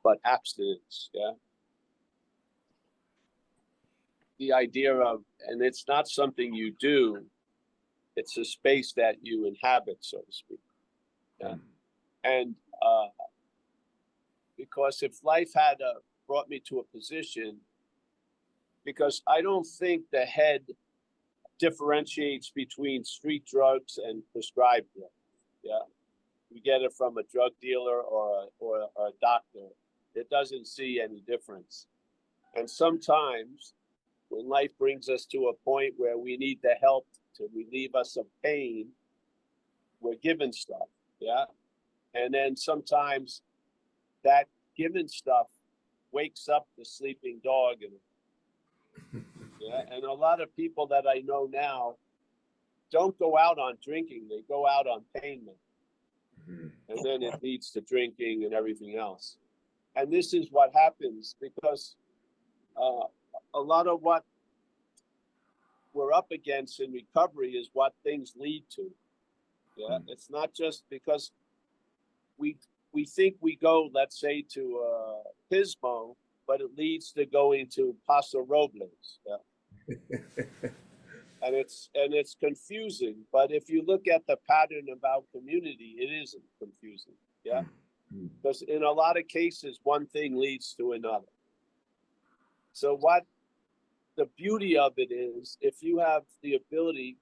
but abstinence. Yeah. The idea of, and it's not something you do, it's a space that you inhabit, so to speak. Yeah. And because if life had brought me to a position, because I don't think the head differentiates between street drugs and prescribed drugs. Yeah. You get it from a drug dealer or a doctor. It doesn't see any difference. And sometimes when life brings us to a point where we need the help to relieve us of pain, we're given stuff. Yeah. And then sometimes that given stuff wakes up the sleeping dog. Yeah. And a lot of people that I know now don't go out on drinking, they go out on pain medicine. And then it leads to drinking and everything else. And this is what happens because a lot of what we're up against in recovery is what things lead to. Yeah, it's not just because we think we go, let's say, to Pismo, but it leads to going to Paso Robles. Yeah. And it's confusing. But if you look at the pattern about community, it isn't confusing. Yeah. Because in a lot of cases, one thing leads to another. So what the beauty of it is, if you have the ability,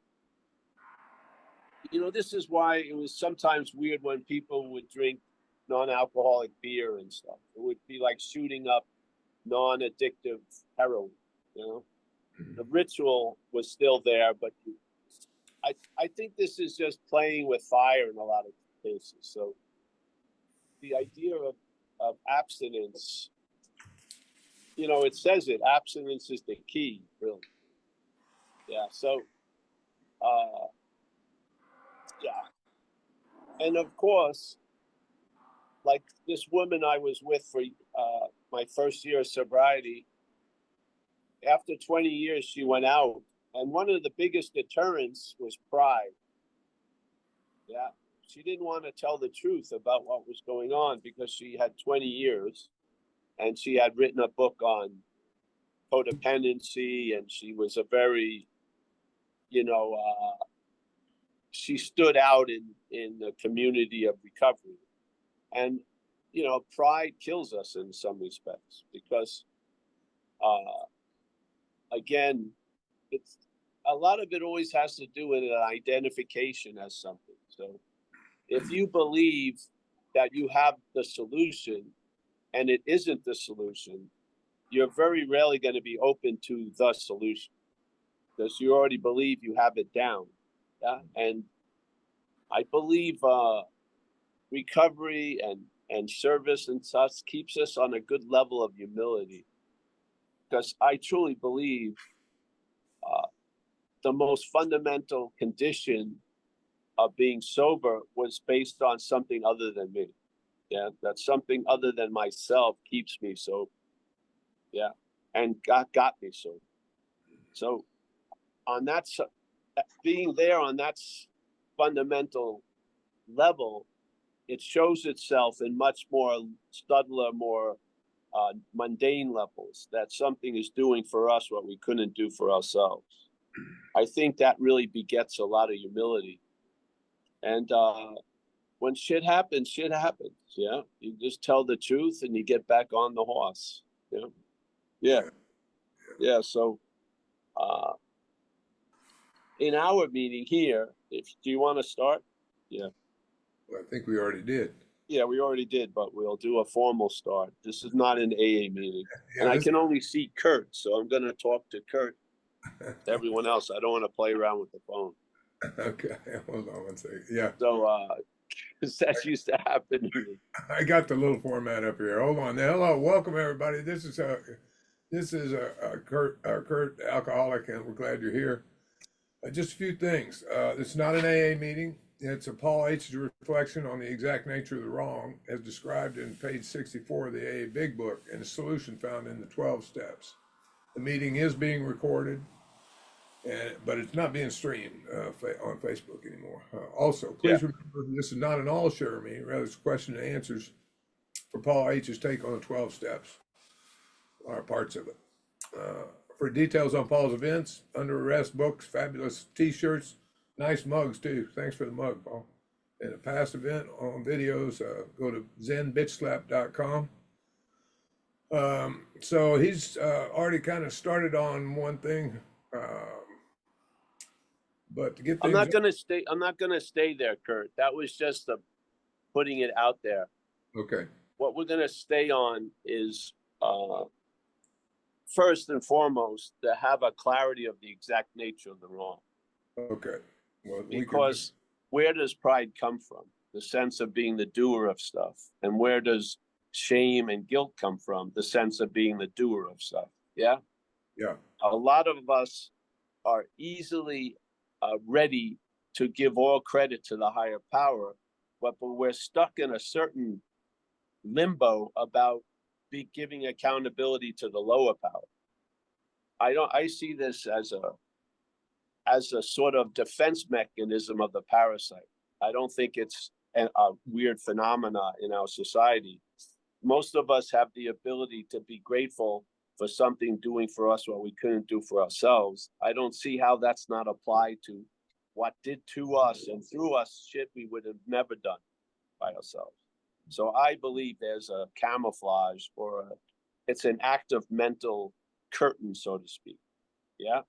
this is why it was sometimes weird when people would drink non-alcoholic beer and stuff. It would be like shooting up non-addictive heroin, The ritual was still there, but I think this is just playing with fire in a lot of cases. So the idea of abstinence, it says it, abstinence is the key, really. Yeah, so, yeah. And of course, like this woman I was with for my first year of sobriety, after 20 years, she went out. And one of the biggest deterrents was pride. Yeah. She didn't want to tell the truth about what was going on because she had 20 years and she had written a book on codependency. And she was a very, she stood out in the community of recovery. And, pride kills us in some respects because, again, it's a lot of it always has to do with an identification as something. So if you believe that you have the solution and it isn't the solution, you're very rarely going to be open to the solution because you already believe you have it down. Yeah. And I believe recovery and service and such keeps us on a good level of humility because I truly believe the most fundamental condition of being sober was based on something other than me. Yeah, that something other than myself keeps me sober. Yeah, and got me sober. So on that, being there on that fundamental level, it shows itself in much more subtler, more mundane levels that something is doing for us what we couldn't do for ourselves. I think that really begets a lot of humility. And when shit happens, yeah? You just tell the truth and you get back on the horse, Yeah, so in our meeting here, do you want to start? Yeah. Well, I think we already did. Yeah, we already did, but we'll do a formal start. This is not an AA meeting. Yeah, and I can only see Kurt, so I'm going to talk to Kurt. To everyone else, I don't want to play around with the phone. Okay, hold on one second. Yeah. So, because that used to happen to me. I got the little format up here. Hold on. Hello, welcome everybody. This is Kurt, alcoholic, and we're glad you're here. Just a few things. It's not an AA meeting. It's a Paul H. reflection on the exact nature of the wrong, as described in page 64 of the AA Big Book, and a solution found in the 12 steps. The meeting is being recorded, but it's not being streamed on Facebook anymore. Also, please remember this is not an all-share meeting, rather it's question and answers. for Paul H's take on the 12 steps, or parts of it. For details on Paul's events, Under Arrest books, fabulous t-shirts, nice mugs too. Thanks for the mug, Paul. And a past event on videos, go to zenbitchslap.com. So he's already kind of started on one thing, but to get things. I'm not gonna stay there, Kurt. That was just putting it out there. Okay. What we're gonna stay on is first and foremost to have a clarity of the exact nature of the wrong. Okay. Well, because where does pride come from? The sense of being the doer of stuff. And where does shame and guilt come from? The sense of being the doer of stuff. Yeah? Yeah. A lot of us are easily ready to give all credit to the higher power, but we're stuck in a certain limbo about giving accountability to the lower power. I see this as a sort of defense mechanism of the parasite. I don't think it's a weird phenomena in our society. Most of us have the ability to be grateful for something doing for us what we couldn't do for ourselves. I don't see how that's not applied to what did to us and through us shit we would have never done by ourselves. So I believe there's a camouflage it's an active mental curtain, so to speak. Yeah.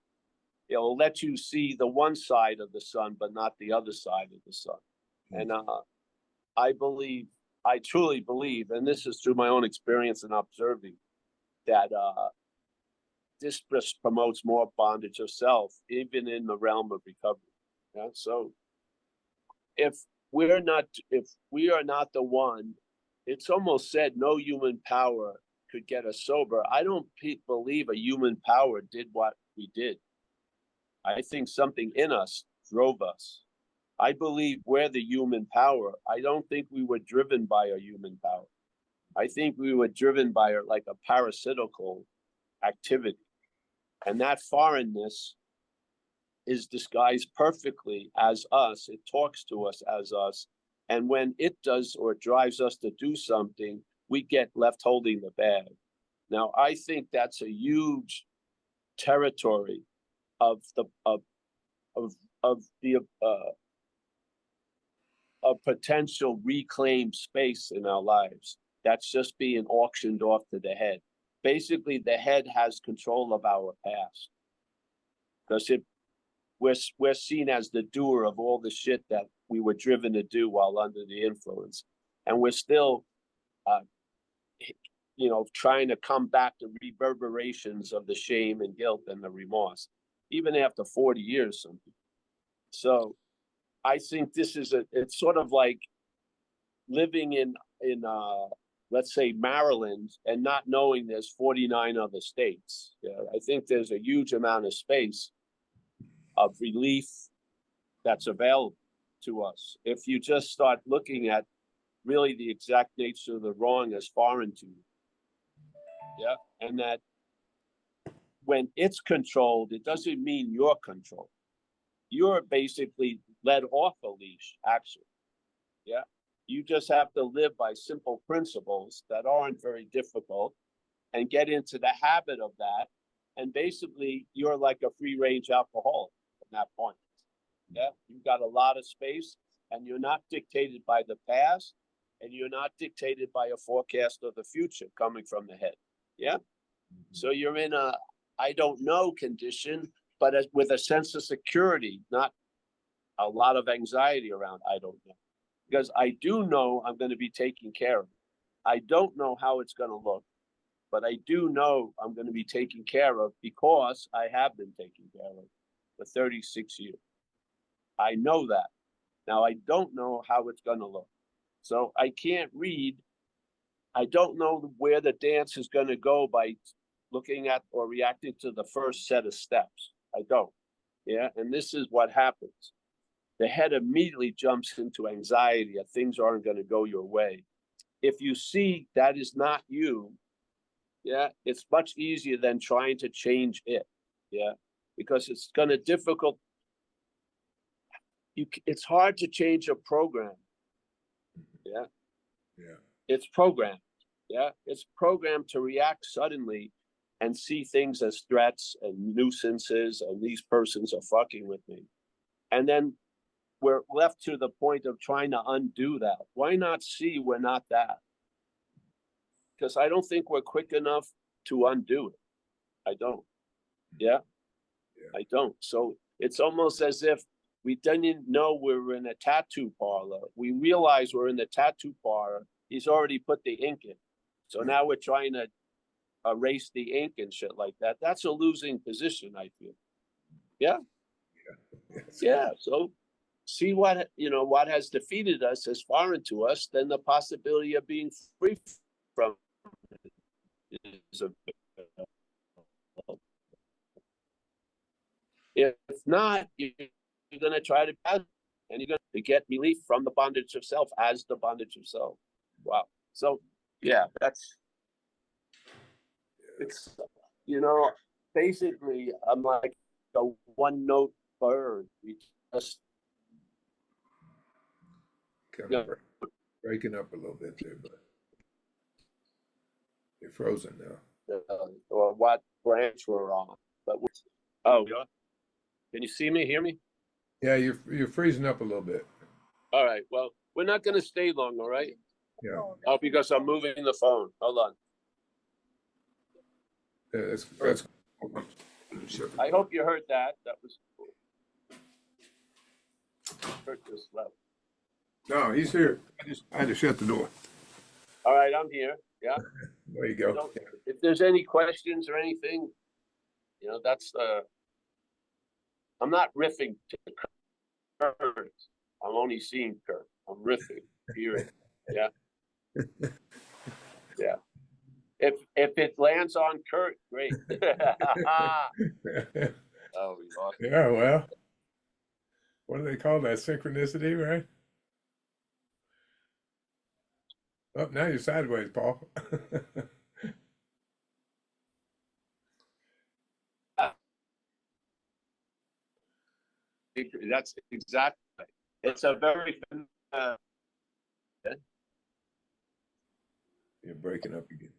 It'll let you see the one side of the sun, but not the other side of the sun. And I truly believe, and this is through my own experience and observing, that this just promotes more bondage of self, even in the realm of recovery. Yeah? So if we are not the one, it's almost said no human power could get us sober. I don't believe a human power did what we did. I think something in us drove us. I believe we're the human power. I don't think we were driven by a human power. I think we were driven by like a parasitical activity. And that foreignness is disguised perfectly as us. It talks to us as us. And when it does or drives us to do something, we get left holding the bag. Now, I think that's a huge territory of potential reclaimed space in our lives that's just being auctioned off to the head. Basically, the head has control of our past because we're seen as the doer of all the shit that we were driven to do while under the influence, and we're still trying to come back to reverberations of the shame and guilt and the remorse, even after 40 years. So I think this is it's sort of like living in let's say Maryland and not knowing there's 49 other states. Yeah, I think there's a huge amount of space of relief that's available to us if you just start looking at really the exact nature of the wrong as foreign to you. Yeah, and that when it's controlled, it doesn't mean you're controlled. You're basically let off a leash, actually. Yeah, you just have to live by simple principles that aren't very difficult and get into the habit of that. And basically, you're like a free-range alcoholic from that point. Yeah, you've got a lot of space, and you're not dictated by the past, and you're not dictated by a forecast of the future coming from the head. Yeah, so you're in a I don't know condition, but with a sense of security, not a lot of anxiety around I don't know. Because I do know I'm going to be taken care of. I don't know how it's going to look, but I do know I'm going to be taken care of because I have been taken care of for 36 years. I know that. Now, I don't know how it's going to look. So I can't read. I don't know where the dance is going to go by looking at or reacting to the first set of steps. I don't. Yeah. And this is what happens. The head immediately jumps into anxiety that things aren't going to go your way. If you see that is not you, yeah, it's much easier than trying to change it. Yeah. Because it's going to difficult. It's hard to change a program. Yeah. Yeah. It's programmed. Yeah, it's programmed to react suddenly and see things as threats and nuisances, and these persons are fucking with me. And then we're left to the point of trying to undo that. Why not see we're not that? Because I don't think we're quick enough to undo it. I don't. Yeah, I don't. So it's almost as if we didn't know we were in a tattoo parlor. We realize we're in the tattoo parlor. He's already put the ink in. So now we're trying to erase the ink and shit like that. That's a losing position, I feel. Yeah. Yeah. So see what, what has defeated us as foreign to us, then the possibility of being free from it is if not, you're going to try to, and you're going to get relief from the bondage of self as the bondage of self. Wow. So yeah, it's, basically I'm like a one note bird. We just Kind of breaking up a little bit there, but you're frozen now. Or what branch we're on. But oh, can you see me, hear me? Yeah, you're freezing up a little bit. All right. Well, we're not going to stay long, all right? Yeah. Oh, because I'm moving the phone. Hold on. Yeah, that's I hope you heard that. That was cool. Heard this level. No, he's here. I had to shut the door. All right, I'm here. Yeah. There you go. So, if there's any questions or anything, that's I'm not riffing to Kurt. I'm only seeing Kurt. I'm riffing, hearing. Yeah. Yeah. If it lands on Kurt, great. Oh, we lost. Yeah, well, what do they call that? Synchronicity, right? Oh, now you're sideways, Paul. That's exactly. It's a very. You're breaking up again.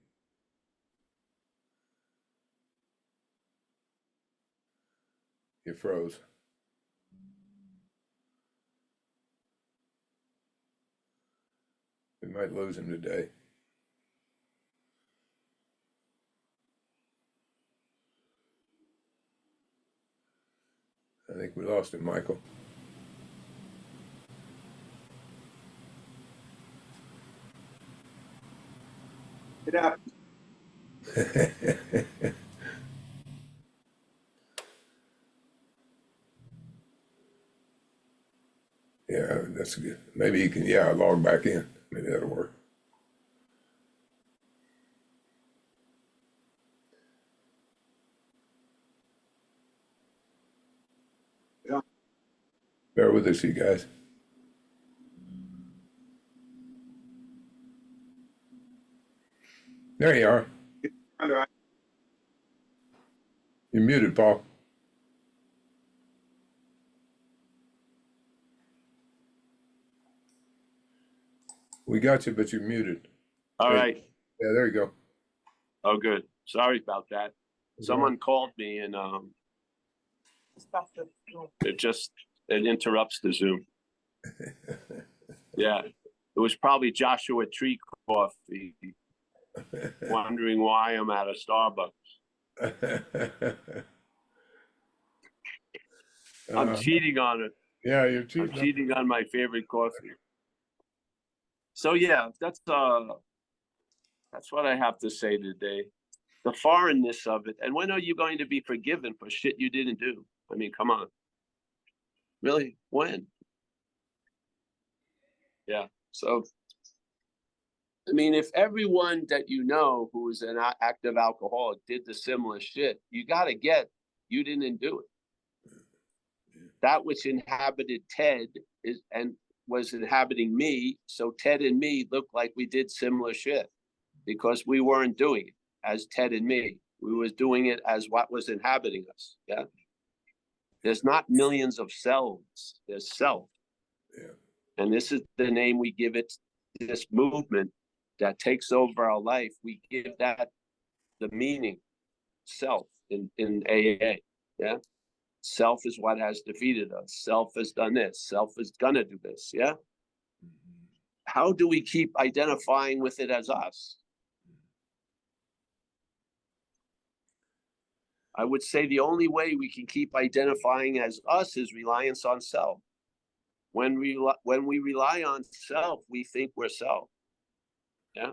You froze. We might lose him today. I think we lost him, Michael. It happened. Yeah, that's good. Maybe you can, log back in. Maybe that'll work. Yeah. Bear with us, you guys. There you are. You're muted, Paul. We got you, but you're muted. All right. Yeah, there you go. Oh, good. Sorry about that. Someone called me and it interrupts the Zoom. Yeah. It was probably Joshua Tree Coffee wondering why I'm at a Starbucks. I'm cheating on it. Yeah, you're cheating. I'm cheating on my favorite coffee. So yeah, that's what I have to say today. The foreignness of it. And when are you going to be forgiven for shit you didn't do? I mean, come on. Really? When? Yeah. So, I mean, if everyone that you know who is an active alcoholic did the similar shit, you got to get, you didn't do it. That which inhabited Ted was inhabiting me. So Ted and me looked like we did similar shit because we weren't doing it as Ted and me. We was doing it as what was inhabiting us. Yeah. There's not millions of selves. There's self. Yeah. And this is the name we give it, this movement that takes over our life, we give that the meaning, self, in AA. Yeah. Self is what has defeated us. Self has done this. Self is gonna do this. Yeah. How do we keep identifying with it as us? I would say the only way we can keep identifying as us is reliance on self. When we rely on self, we think we're self. Yeah.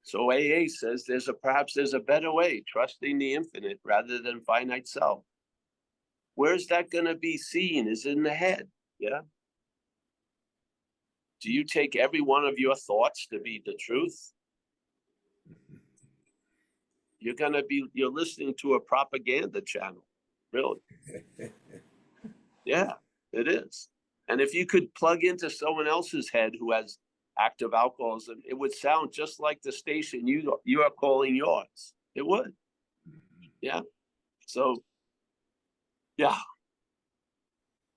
So AA says perhaps there's a better way, trusting the infinite rather than finite self. Where's that going to be seen? Is in the head. Yeah. Do you take every one of your thoughts to be the truth? You're listening to a propaganda channel. Really. Yeah, it is. And if you could plug into someone else's head who has active alcoholism, it would sound just like the station you are calling yours. It would. Yeah. So, yeah.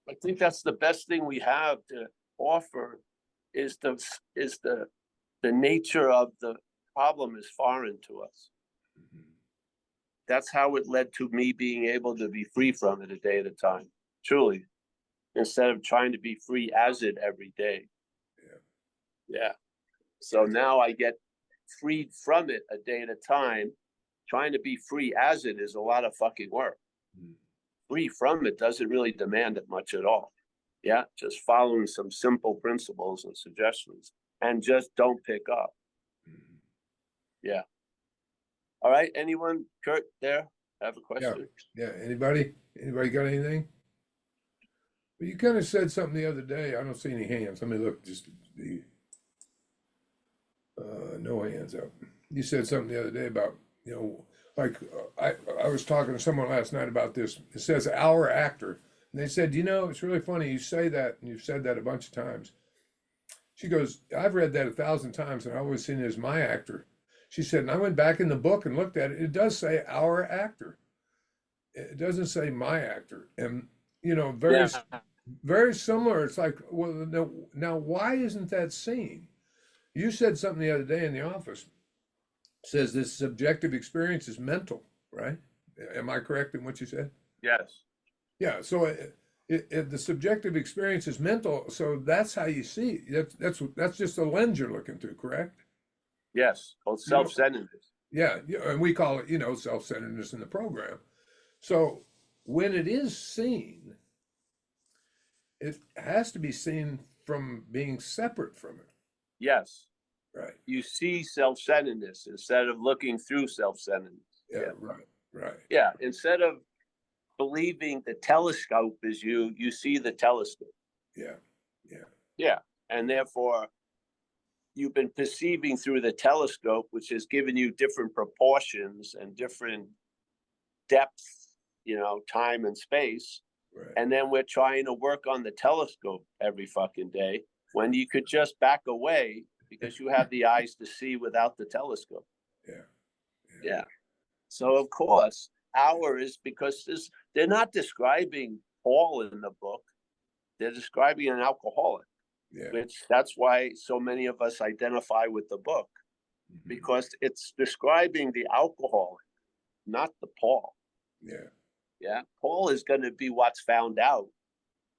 I think that's the best thing we have to offer is the nature of the problem is foreign to us. That's how it led to me being able to be free from it a day at a time, truly, instead of trying to be free as it every day. Yeah. So now I get freed from it a day at a time. Trying to be free as it is a lot of fucking work. Free from it doesn't really demand it much at all. Yeah, just following some simple principles and suggestions, and just don't pick up. Yeah. All right. Anyone, Kurt, there have a question? Yeah. Anybody got anything? Well, you kind of said something the other day. I don't see any hands. Let me look. Just the no hands up. You said something the other day about, like I was talking to someone last night about this. It says our actor, and they said, it's really funny you say that, and you've said that a bunch of times. She goes, I've read that 1,000 times, and I always seen it as my actor. She said, and I went back in the book and looked at it. It does say our actor. It doesn't say my actor, and very similar. It's like, well, now why isn't that seen? You said something the other day in the office. It says this subjective experience is mental, right? Am I correct in what you said? Yes. Yeah. So the subjective experience is mental. So that's how you see it. That's just the lens you're looking through, correct? Yes. Called self-centeredness. Yeah, and we call it, self-centeredness in the program. So when it is seen, it has to be seen from being separate from it. Yes. Right. You see self-centeredness instead of looking through self-centeredness. Yeah. Right. Yeah. Instead of believing the telescope is you see the telescope. Yeah. And therefore, you've been perceiving through the telescope, which has given you different proportions and different depth, time and space. Right. And then we're trying to work on the telescope every fucking day when you could just back away because you have the eyes to see without the telescope. Yeah. So of course, is because they're not describing Paul in the book. They're describing an alcoholic. Yeah. Which that's why so many of us identify with the book, because it's describing the alcoholic, not the Paul. Yeah. Paul is going to be what's found out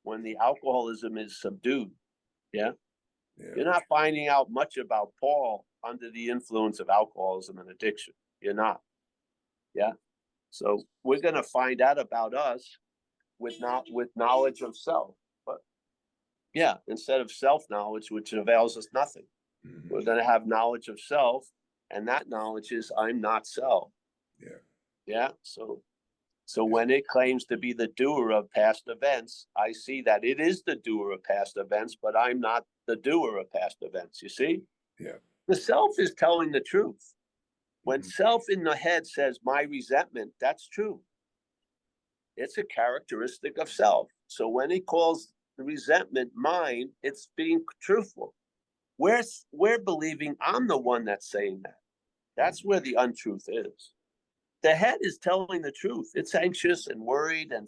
when the alcoholism is subdued. Yeah. You're not finding out much about Paul under the influence of alcoholism and addiction. You're not. Yeah. So we're going to find out about us with knowledge of self. But yeah, instead of self-knowledge, which avails us nothing, we're going to have knowledge of self, and that knowledge is I'm not self. Yeah. So when it claims to be the doer of past events, I see that it is the doer of past events, but I'm not the doer of past events. You see? Yeah. The self is telling the truth. When self in the head says my resentment, that's true. It's a characteristic of self. So when it calls the resentment mine, it's being truthful. We're believing I'm the one that's saying that. That's where the untruth is. The head is telling the truth. It's anxious and worried and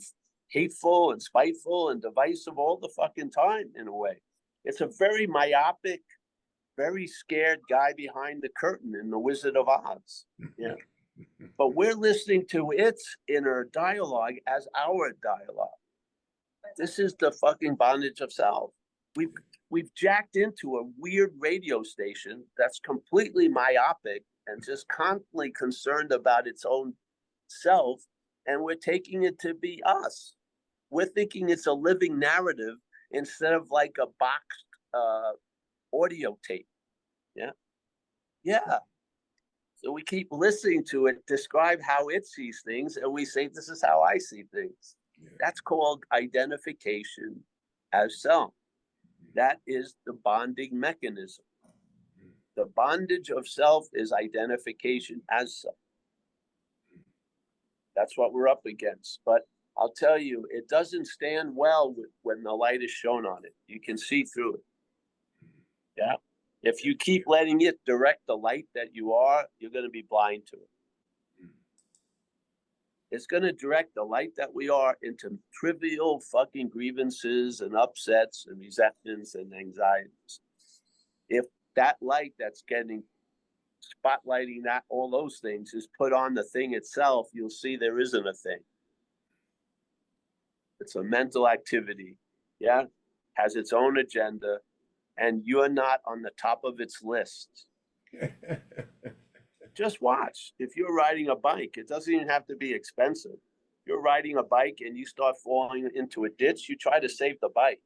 hateful and spiteful and divisive all the fucking time in a way. It's a very myopic very scared guy behind the curtain in The Wizard of Oz. Yeah. But we're listening to its inner dialogue as our dialogue. This is the fucking bondage of self. We've jacked into a weird radio station that's completely myopic and just constantly concerned about its own self, and we're taking it to be us. We're thinking it's a living narrative instead of like a boxed audio tape. Yeah. Yeah. So we keep listening to it describe how it sees things, and we say, this is how I see things. Yeah. That's called identification as self. That is the bonding mechanism. The bondage of self is identification as self. That's what we're up against. But I'll tell you, it doesn't stand well when the light is shown on it. You can see through it. Yeah. If you keep letting it direct the light that you are, you're going to be blind to it. It's going to direct the light that we are into trivial fucking grievances and upsets and resentments and anxieties. If that light that's getting spotlighting that all those things is put on the thing itself, you'll see there isn't a thing. It's a mental activity, yeah, has its own agenda, and you're not on the top of its list. Just watch. If you're riding a bike, it doesn't even have to be expensive. You're riding a bike and you start falling into a ditch, you try to save the bike.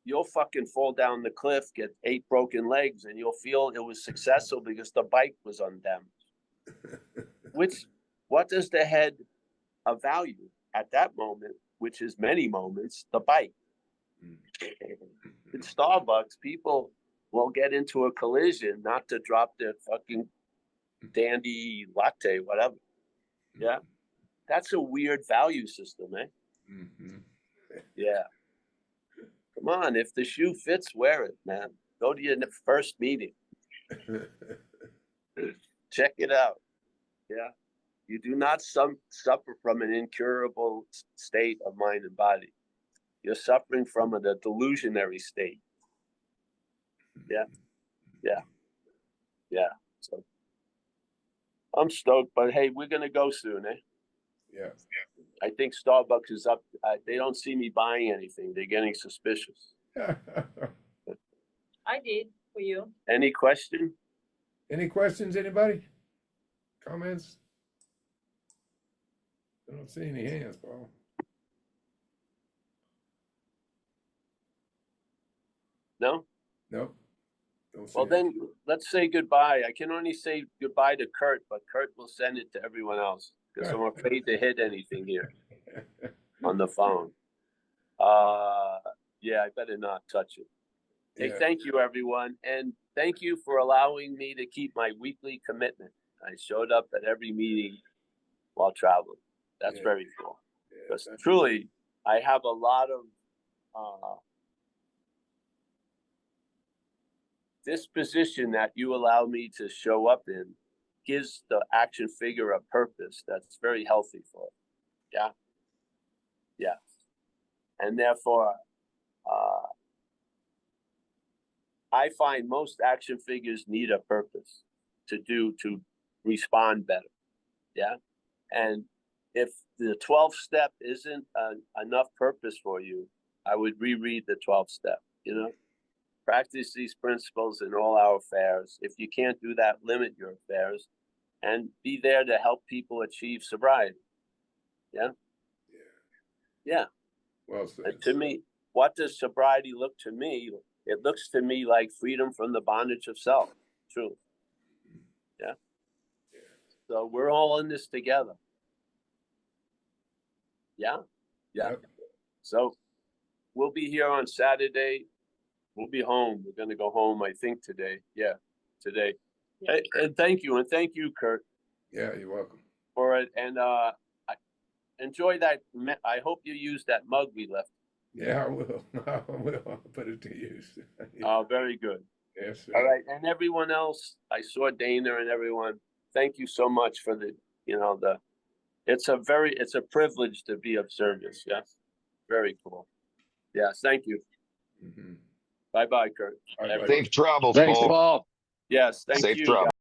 You'll fucking fall down the cliff, get 8 broken legs, and you'll feel it was successful because the bike was undamaged. What does the head value at that moment, which is many moments, the bike? In Starbucks, people will get into a collision not to drop their fucking dandy latte, whatever. Yeah. That's a weird value system, eh? Mm-hmm. Yeah. Come on, if the shoe fits, wear it, man. Go to your first meeting. Check it out. Yeah. You do not suffer from an incurable state of mind and body. You're suffering from a delusionary state. Yeah. Yeah. Yeah. So I'm stoked, but hey, we're going to go soon, eh? Yeah. I think Starbucks is up. They don't see me buying anything. They're getting suspicious. I did for you. Any question? Any questions, anybody? Comments? I don't see any hands, Paul. No? Nope. Don't see Well, then let's say goodbye. I can only say goodbye to Kurt, but Kurt will send it to everyone else because I'm afraid to hit anything here on the phone. Yeah, I better not touch it. Hey, yeah. Thank you, everyone. And thank you for allowing me to keep my weekly commitment. I showed up at every meeting while traveling. That's very cool. Because truly, I have a lot of disposition that you allow me to show up in gives the action figure a purpose that's very healthy for it. Yeah. Yeah. And therefore, I find most action figures need a purpose to respond better. Yeah. And if the 12th step isn't enough purpose for you, I would reread the 12th step, you know? Practice these principles in all our affairs. If you can't do that, limit your affairs and be there to help people achieve sobriety. Yeah? Yeah. Well said. And to me, what does sobriety look to me? It looks to me like freedom from the bondage of self. True. Yeah? So we're all in this together. Yeah? Yeah. Yep. So we'll be here on Saturday. We'll be home. We're going to go home, I think, today. Yeah, today. Yeah. And thank you. And thank you, Kurt. Yeah, you're welcome. For it. And I enjoy that. I hope you use that mug we left. Yeah, I will. I will. I'll put it to use. Oh, very good. Yes, sir. All right. And everyone else, I saw Dana and everyone. Thank you so much for it's a privilege to be of service. Yes. Very cool. Yes. Thank you. Mm-hmm. Bye-bye, Kurt. All right, Safe travels, Thanks, Paul. Paul. Yes, thank Safe you. travels.